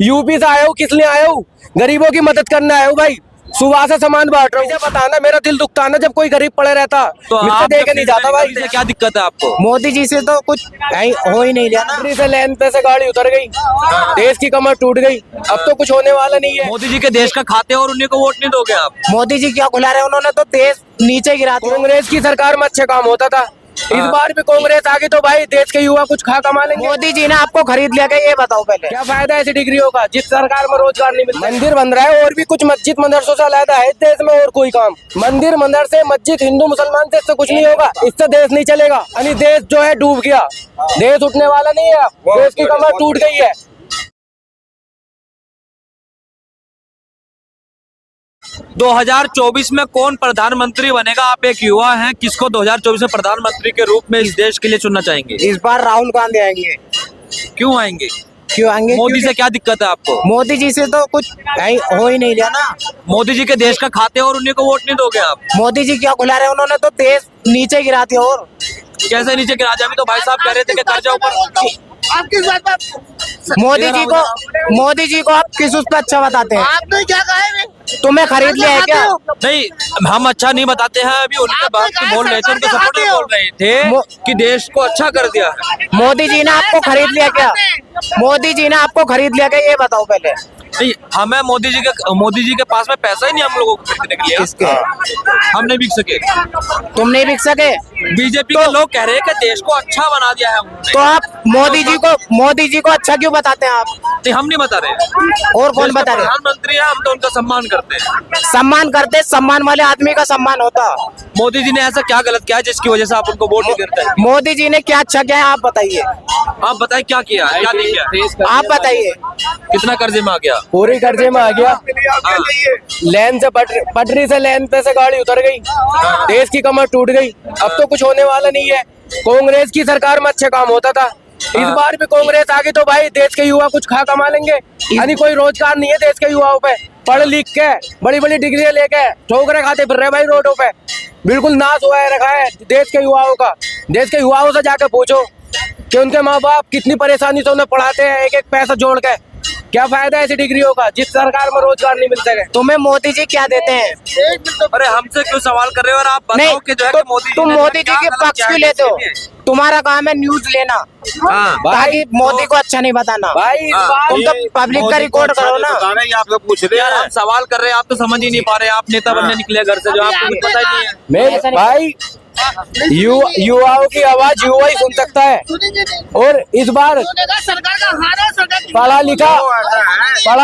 UP से आया हूँ, किस लिए आया हूँ? गरीबों की मदद करने आया हूँ भाई। सुबह से सामान बांट रहा हूँ। मुझे पता ना, मेरा दिल दुखता ना जब कोई गरीब पड़े रहता, तो मुझसे आप दे के नहीं जाता भाई। से क्या दिक्कत है आपको? मोदी जी से तो कुछ हो ही नहीं रहा ना। मंत्री से लेन पे से गाड़ी उतर गई, देश की कमर टूट गई। अब तो कुछ होने वाला नहीं है। मोदी जी के देश का खाते और उन्हीं को वोट नहीं दोगे आप? मोदी जी क्या खुला रहे, उन्होंने तो देश नीचे गिरा दिया। कांग्रेस की सरकार में अच्छा काम होता था, इस बार भी कांग्रेस आ गई तो भाई देश के युवा कुछ खा कमा लेंगे। मोदी जी ने आपको खरीद लिया क्या, ये बताओ पहले। क्या फायदा है ऐसी डिग्रियों का जिस सरकार में रोजगार नहीं मिलता। मंदिर बन रहा है और भी कुछ मस्जिद मदरसों से अलग है देश में और कोई काम। मंदिर मदरसे मस्जिद हिंदू मुसलमान से इससे कुछ नहीं होगा, इससे देश नहीं चलेगा। यानी देश जो है डूब गया, देश उठने वाला नहीं है, देश की कमर टूट गई है। 2024 में कौन प्रधानमंत्री बनेगा? आप एक युवा हैं, किसको 2024 में प्रधानमंत्री के रूप में इस देश के लिए चुनना चाहेंगे? इस बार राहुल गांधी आएंगे। क्यों आएंगे? क्यों आएंगे? मोदी से क्या दिक्कत है आपको? मोदी जी से तो कुछ हो ही नहीं रहा ना। मोदी जी के देश का खाते और उन्हीं को वोट नहीं दोगे आप? मोदी जी क्या खुला रहे, उन्होंने तो देश नीचे गिरा दिया। और कैसे नीचे गिरा दिया? अभी तो भाई साहब कह रहे थे कि कर्जा ऊपर। आप किस बात पर? मोदी जी को आप किस उस पर अच्छा बताते हैं? आपने क्या कहा है? तुम्हें खरीद लिया है क्या? नहीं, हम अच्छा नहीं बताते हैं। अभी उनके बात की बोल रहे थे, उनके सपोर्ट में बोल रहे थे कि देश को अच्छा कर दिया है। मोदी जी ने आपको खरीद लिया क्या? मोदी जी ने आपको खरीद लिया क्या, ये बताओ पहले। नहीं, हमें मोदी जी के पास में पैसा ही नहीं हम लोगों को खरीदने के लिए। किसके? हम नहीं बिक सके। तुम नहीं बिक सके बीजेपी के लोग कह रहे हैं कि देश को अच्छा बना दिया है उन्होंने। तो आप मोदी जी को अच्छा क्यों बताते हैं आप? नहीं, हम नहीं बता रहे। और कौन बता रहे? प्रधानमंत्री है, हम तो उनका सम्मान करते हैं। सम्मान करते, सम्मान वाले आदमी का सम्मान होता। मोदी जी ने ऐसा क्या गलत किया है जिसकी वजह से आप उनको वोट नहीं करते हैं? मोदी जी ने क्या अच्छा किया है, आप बताइए। आप बताइए क्या किया है, क्या नहीं किया? आप बताइए। कितना कर्जे में आ गया? पूरी कर्जे में आ गया। लेन से पटरी से लेन पे से गाड़ी उतर गई, देश की कमर टूट गई। अब तो कुछ होने वाला नहीं है। कांग्रेस की सरकार में अच्छा काम होता था, इस बार भी कांग्रेस आ गई तो भाई देश के युवा कुछ खा कमा लेंगे। यानी कोई रोजगार नहीं है देश के युवाओं पे। पढ़ लिख के बड़ी बड़ी डिग्रियां लेके ठोकरे खाते फिर रहे भाई रोडों पे। बिल्कुल नाश हुआ रखा है देश के युवाओं का। देश के युवाओं से जाके पूछो कि उनके माँ बाप कितनी परेशानी से उन्हें पढ़ाते हैं, एक एक पैसा जोड़ के। क्या फायदा है ऐसी डिग्रियों का जिस सरकार में रोजगार नहीं मिल सके। तुम्हें मोदी जी क्या देते हैं? अरे हमसे क्यों सवाल कर रहे हो? और आप बताओ कि जो है कि मोदी तुम ने मोदी जी क्या के गलत पक्ष किया क्यों है लेते हो? इसके लिए? तुम्हारा काम है न्यूज लेना, हाँ ताकि मोदी को अच्छा नहीं बताना। भाई इस बार तुम तो पब्लिक का रिकॉर्ड करो ना। आप लोग पूछ रहे यार, हम सवाल कर रहे हैं, आप तो समझ ही नहीं पा रहे। आप नेता बनने निकले घर से, जो आपको कुछ पता ही नहीं है। मैं भाई युवाओं की आवाज युवा ही सुन सकता है। और इस बार सरकार का हार है, सरकार पढ़ा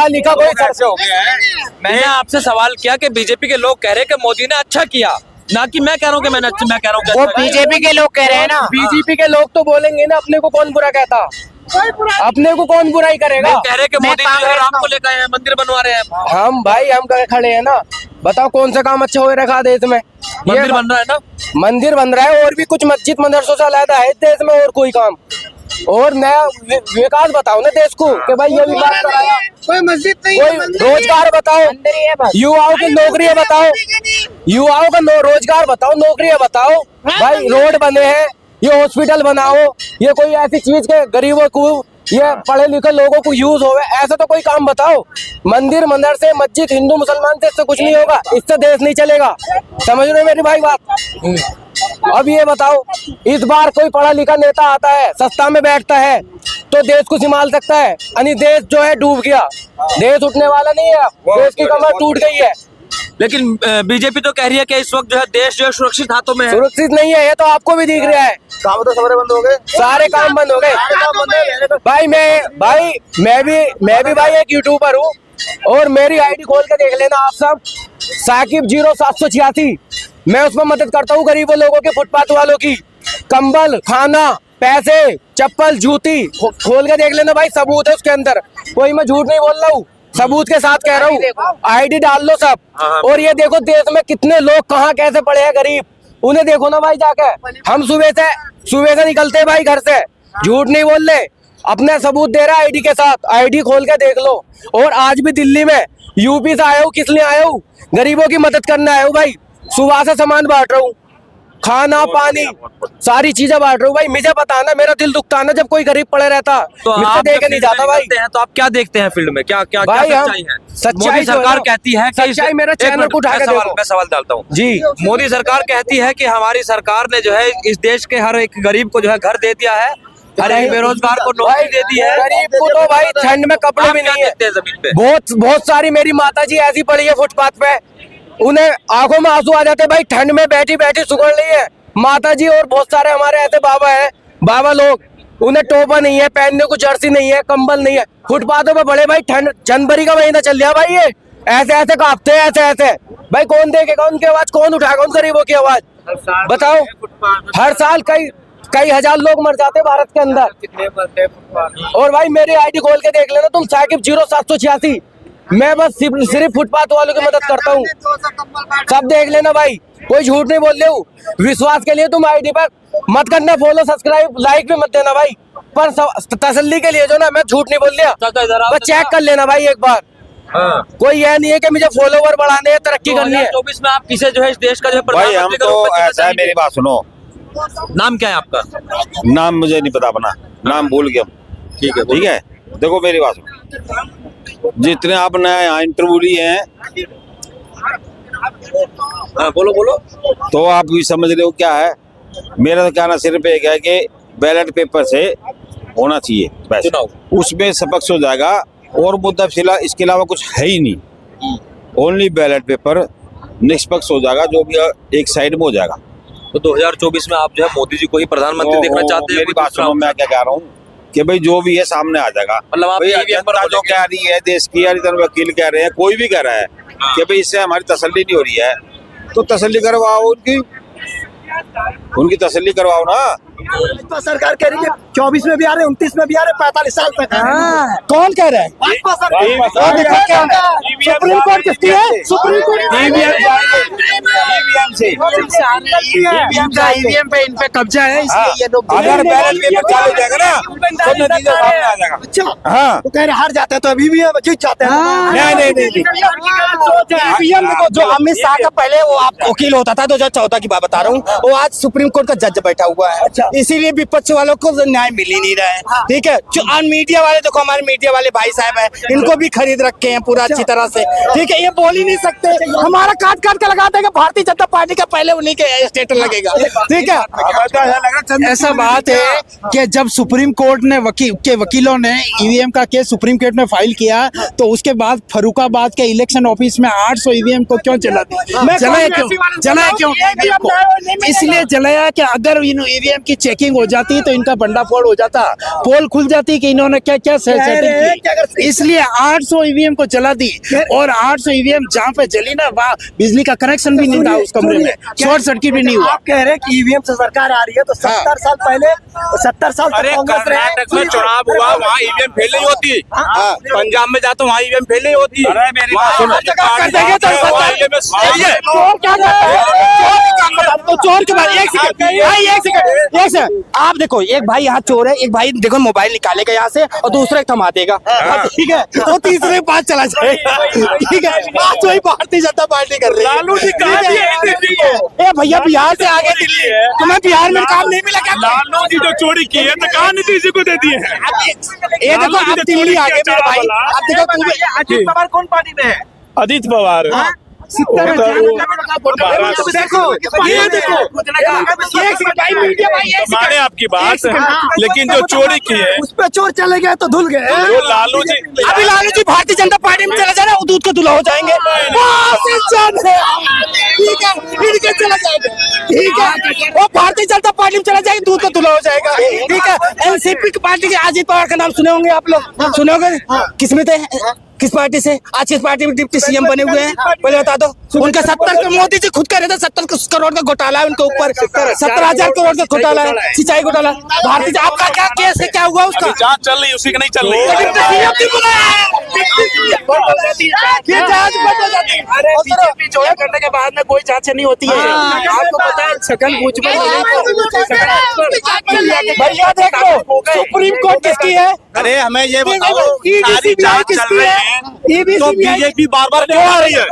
लिखा कोई ऐसे हो गया है। मैंने आपसे सवाल किया कि बीजेपी के लोग कह रहे हैं कि मोदी ने अच्छा किया, ना कि मैं कह रहा हूँ कि मैं कह रहा हूँ कि वो अच्छा किया। बीजेपी के लोग कह रहे हैं ना। बीजेपी के लोग तो बोलेंगे ना, अपने को कौन बुरा कहता? अपने को कौन बुराई करेगा? वो कह रहे हैं कि मैं मोदी जो है कांग्रेस राम को लेकर आए हैं, मंदिर बनवा रहे हैं। हम भाई हम खड़े हैं ना। बताओ कौन सा काम अच्छा हो रखा देश में? मंदिर बन रहा है ना। मंदिर बन रहा है और भी कुछ मस्जिद मदरसों से अलग है देश में और कोई काम। और नया विकास बताओ ना देश को कि भाई ये विकास कराया। कोई मस्जिद नहीं, कोई रोजगार बताओ, युवाओं की नौकरियां बताओ, युवाओं का रोजगार बताओ, नौकरियां बताओ। भाई रोड बने हैं, ये हॉस्पिटल बनाओ, ये कोई ऐसी चीज के गरीबों को, ये पढ़े लिखे लोगों को यूज होवे, ऐसा तो कोई काम बताओ। मंदिर मदरसे मस्जिद हिंदू मुसलमान से इससे कुछ नहीं होगा, इससे देश नहीं चलेगा। समझ रहे हो मेरी भाई बात? अब ये बताओ, इस बार कोई पढ़ा लिखा नेता आता है, सत्ता में बैठता है तो देश को संभाल सकता है। यानी देश जो है डूब गया, देश उठने वाला नहीं है, देश की कमर टूट गई है। लेकिन बीजेपी तो कह रही है कि इस वक्त जो है देश जो है सुरक्षित हाथों में है। सुरक्षित नहीं है, ये तो आपको भी दिख रहा है। काम तो सारे बंद हो गए, सारे काम बंद हो गए। भाई मैं भी भाई एक यूट्यूबर हूँ और मेरी आईडी खोल के देख लेना आप सब, साकिब 0786। मैं उसमें मदद करता हूँ गरीबों लोगों के, फुटपाथ वालों की, कंबल, खाना, पैसे, चप्पल, जूती। खोल के देख लेना भाई, सबूत है उसके अंदर, कोई मैं झूठ नहीं बोल रहा हूँ, सबूत के साथ कह रहा हूँ। आईडी डाल लो सब। और ये देखो देश में कितने लोग कहाँ कैसे पड़े हैं गरीब, उन्हें देखो ना भाई जाके। हम सुबह से निकलते हैं भाई घर से, झूठ नहीं बोल रहे, अपने सबूत दे रहा है आईडी के साथ। आईडी खोल के देख लो। और आज भी दिल्ली में यूपी से आया हूँ, किस लिए आया हूँ? गरीबों की मदद करने आया हूँ भाई। सुबह से सामान बांट रहा हूँ, खाना पानी सारी चीजें बांट रहा हूँ भाई। मुझे बताना, मेरा दिल दुखता ना जब कोई गरीब पड़े रहता, तो मुझसे आप देख जब के नहीं फील्ड जाता में भाई। निकलते हैं तो आप क्या देखते हैं फील्ड में? क्या क्या क्या भाई हम सच्चाई है? सच्चाई मोदी जो है सरकार ना, कहती है कि सच्चाई मेरे एक चैनल मिनट, को उठा के देखो। मैं सवाल डालता हूँ जी। मोदी सरकार कहती है कि हमारी सरकार ने जो है इस देश के हर एक गरीब को जो है घर दे दिया है, हर एक बेरोजगार को नौकरी दे दी है। गरीब को तो भाई ठंड में कपड़े आप भी क्या नहीं है। देखते हैं जमीन पे? बहुत बहुत सारी मेरी माता जी ऐसी पड़ी है फुटपाथ पे, उन्हें आंखों में आंसू आ जाते हैं भाई, ठंड में बैठी बैठी सुगड़ रही है माता जी। और बहुत सारे हमारे ऐसे बाबा हैं, बाबा लोग, उन्हें टोपा नहीं है, पहनने को जर्सी नहीं है, कंबल नहीं है, फुटपाथों पे बड़े भाई। ठंड जनवरी का महीना चल गया भाई, ये ऐसे ऐसे कांपते हैं, ऐसे ऐसे भाई। कौन देखेगा उनकी आवाज, कौन उठाएगा उन गरीबों की आवाज, बताओ। हर साल कई हजार लोग मर जाते हैं भारत के अंदर। और भाई मेरी आईडी खोल के देख लेना तुम, साकिब 0786। मैं बस सिर्फ फुटपाथ वालों की मदद करता हूँ, सब देख लेना भाई, कोई झूठ नहीं बोल रहे हूँ। विश्वास के लिए तुम आईडी पर मत करना फॉलो, सब्सक्राइब, लाइक भी मत देना भाई, पर तसल्ली के लिए जो ना, मैं झूठ नहीं बोल रहा, बस चेक कर लेना भाई एक बार। हाँ। कोई यह नहीं है कि मुझे फॉलोवर बढ़ाने हैं, तरक्की करनी है। 2024 में आप किसे जो है इस देश का जो है भाई हम प्रधानमंत्री का रूप तो में ऐसा है, मेरी बात सुनो, नाम क्या है आपका? नाम मुझे नहीं पता अपना, नाम भूल गया। ठीक है, ठीक है, देखो मेरी बात सुनो, जितने आपने यहाँ इंटरव्यू लिए हैं हाँ, बोलो बोलो। तो आप भी समझ रहे हो क्या है। मेरा तो कहना सिर्फ एक है कि बैलेट पेपर से होना चाहिए बस, चुनाव। उसमें स्पष्ट हो जाएगा। और मुद्दा फिलहाल इसके अलावा कुछ है ही नहीं, ओनली बैलेट पेपर निष्पक्ष हो जाएगा, जो भी एक साइड में हो जाएगा। तो 2024 में आप जो है मोदी जी को ही प्रधानमंत्री देखना चाहते हैं? मेरी बात सुनो, मैं क्या कह रहा हूँ कि भाई जो भी है सामने आ जाएगा। मतलब आप भाई EVM पर जनता जो कह रही है, देश की या इधर वकील कह रहे हैं, कोई भी कह रहा है कि भाई इससे हमारी तसल्ली नहीं हो रही है, तो तसल्ली करवाओ उनकी तसल्ली करवाओ ना। भाजपा सरकार कह रही है 24 में भी आ रहे, 29 में भी आ रहे, 45 साल तक आ रहे। कौन कह रहा है? भाजपा सरकार सुप्रीम कोर्ट किसकी है? सुप्रीम कोर्ट ईवीएम पे इन पे कब्जा है, इसलिए ये लोग अगर बैलेट पेपर चालू हो जाएगा ना तो नतीजा सामने आ जाएगा। अच्छा हाँ, तो कह रहे हार जाते हैं तो अभी भी जीत जाते हैं। नहीं। ईवीएम देखो, जो अमित शाह का पहले वो आप वकील होता था 2014 की बात बता रहा हूँ, वो आज सुप्रीम कोर्ट का जज बैठा हुआ है। इसीलिए विपक्ष वालों को न्याय मिल ही नहीं रहा है। ठीक है, जो मीडिया वाले देखो, हमारे मीडिया वाले भाई साहब हैं, इनको भी खरीद रखे हैं पूरा अच्छी तरह से। ठीक है, ये बोल ही नहीं सकते, हमारा काट काट के लगाते हैं कि भारतीय जनता पार्टी का पहले उन्हीं के स्टेटस लगेगा। ठीक है, ऐसा बात है कि जब सुप्रीम कोर्ट ने वकीलों ने ईवीएम का केस सुप्रीम कोर्ट में फाइल किया, तो उसके बाद फर्रुखाबाद के इलेक्शन ऑफिस में 800 ईवीएम को क्यों जला दिया? जलाया क्यों ईवीएम को? इसलिए जलाया कि अगर इन ईवीएम की चेकिंग हो जाती तो इनका भंडाफोड़ हो जाता, पोल खुल जाती कि इन्होंने क्या क्या सेटिंग की। इसलिए 800 ईवीएम को जला दी, और 800 ईवीएम जहाँ पे जली ना, वहाँ बिजली का कनेक्शन भी नहीं था उस कमरे में, शॉर्ट सर्किट भी नहीं हुआ। आप कह रहे हैं कि ईवीएम से सरकार आ रही है, तो 70 साल पहले 70 साल तक कांग्रेस रहे। कर्नाटक में चुनाव हुआ, वहाँ ईवीएम फेल नहीं होती। पंजाब में जाता हूँ वहाँ ईवीएम फेल नहीं होती। तो चोर के बाद एक सेकंड, आप देखो, एक भाई यहाँ चोर है, एक भाई देखो मोबाइल निकालेगा यहाँ से और दूसरे थमा देगा। ठीक है, तो तीसरे के पास चला जाएगा। ठीक है, आज वही भारतीय जनता पार्टी कर रही है। लालू जी कहाँ दिए दिल्ली को? ए भैया, बिहार से आगे दिल्ली, तुम्हें बिहार में काम नहीं मिला क्या? लालू जी जो चोरी की है तो कहाँ नीतीश जी को दे दिए हैं? ये देखो, आप दिल्ली आ गए मेरे भाई, आप देखो अजीत पवार कौन पार्टी में है? अजीत पवार देखो ये देखो, माने आपकी बात, लेकिन जो चोरी की है उस पे चोर चले गए तो धुल गए। जो लालू जी, अभी लालू जी भारतीय जनता पार्टी में चला जाए, दूध का दूल्हा हो जाएंगे। ठीक है, इनके चला जाएंगे। ठीक है, वो भारतीय जनता पार्टी में चला जाएगा, दूध का दूल्हा हो जाएगा। ठीक है, एनसीपी की पार्टी के अजीत पवार का नाम सुने होंगे आप लोग, सुने होंगे? किस में थे, किस पार्टी से? आज किस पार्टी में डिप्टी सीएम बने हुए हैं, पहले बता दो। उनका 70 मोदी जी खुद कह रहे थे 70 करोड़ का घोटाला है उनके ऊपर, 17,000 करोड़ का घोटाला है, सिंचाई घोटाला। भारतीय, आपका क्या केस है, क्या हुआ उसका? जांच चल रही, उसी की नहीं चल रही है। डिप्टी सीएम क्यों बुलाया? ये जांच बंद हो जाती है। अरे बीजेपी चोरी करने के बाद में कोई जांच नहीं होती है। आपको पता है छगन भुजबल भैया देख लो, सुप्रीम कोर्ट किसकी है? अरे हमें ये बताओ, EDC सारी जांच चल किसकी रही है? है, EVC तो भी आई। बीजेपी बार बार क्यों आ रही है?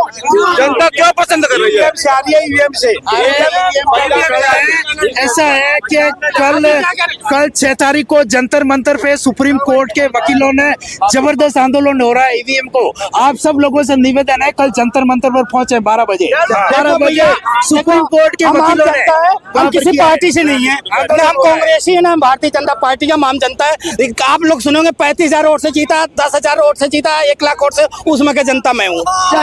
जनता क्यों पसंद कर रही है? से आ रही है ईवीएम से। ऐसा है कि कल 6 तारीख को जंतर मंतर पे सुप्रीम कोर्ट के वकीलों ने जबरदस्त आंदोलन हो रहा है ईवीएम को। आप सब लोगों से निवेदन है कल जंतर मंतर पर पहुंचे 12 बजे। 12 बजे सुप्रीम कोर्ट के हम आम वकीलों ने जनता है, हम किसी पार्टी से नहीं है, ना हम कांग्रेसी है ना हम भारतीय जनता पार्टी का, हम आम जनता है। आप लोग सुनोगे 35,000 वोट से जीता, 10,000 वोट से जीता, 1 लाख वोट से, उसमें का जनता मैं हूँ।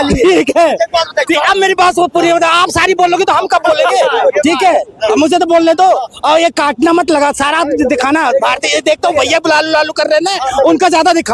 ठीक है, अब मेरी बात वो पूरी होता, आप सारी बोलोगे तो हम कब बोलेंगे? ठीक है, अब मुझे तो बोलने दो, और ये काटना मत लगा, सारा दिखाना। भारतीय देखता हूँ भैया लालू लालू कर रहे हैं, उनका ज्यादा दिखाओ।